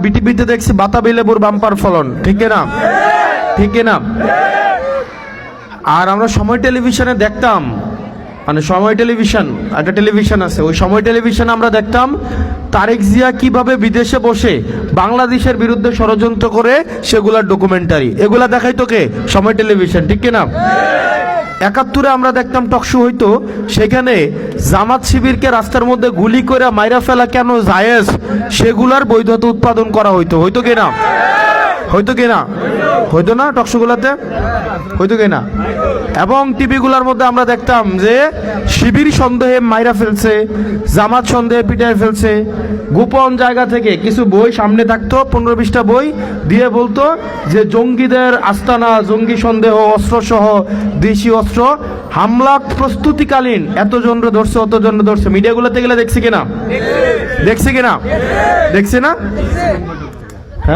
বিটিভিতে দেখছি বাতাবি লেবুর বাম্পার ফলন, ঠিক না? ঠিক না? আর আমরা সময় টেলিভিশনে দেখতাম, মানে সময় টেলিভিশন, একটা টেলিভিশন আছে, ওই সময় টেলিভিশনে আমরা দেখতাম তারেক জিয়া কিভাবে বিদেশে বসে বাংলাদেশের বিরুদ্ধে ষড়যন্ত্র করে সেগুলার ডকুমেন্টারি, এগুলা দেখাইতো কে? সময় টেলিভিশন, ঠিক না? ৭১-এ আমরা দেখতাম টকশো হইতো, সেখানে জামাত শিবিরকে রাস্তার মধ্যে গুলি করে মাইরা ফেলা কেন জায়েজ সেগুলার বৈধতা উৎপাদন করা হইতো, হইতো কিনা? হইতো কিনা? হইতো না? টকশোগুলাতে হইতো কিনা? এবং টিভিগুলোর মধ্যে আমরা দেখতাম যে শিবির সন্দেহে মাইরা ফেলছে, জামাত সন্দেহে পিটায় ফেলছে। গোপন জায়গা থেকে কিছু বই সামনে থাকতো, 15-20টা বই দিয়ে বলতো যে জঙ্গিদের আস্তানা, জঙ্গি সন্দেহ, অস্ত্রসহ দেশি অস্ত্র, হামলা প্রস্তুতিকালীন এতজনরে ধরছে, অতজনরে ধরছে। মিডিয়াগুলোতে গেলে দেখছি কিনা? দেখছি কিনা? দেখছি না?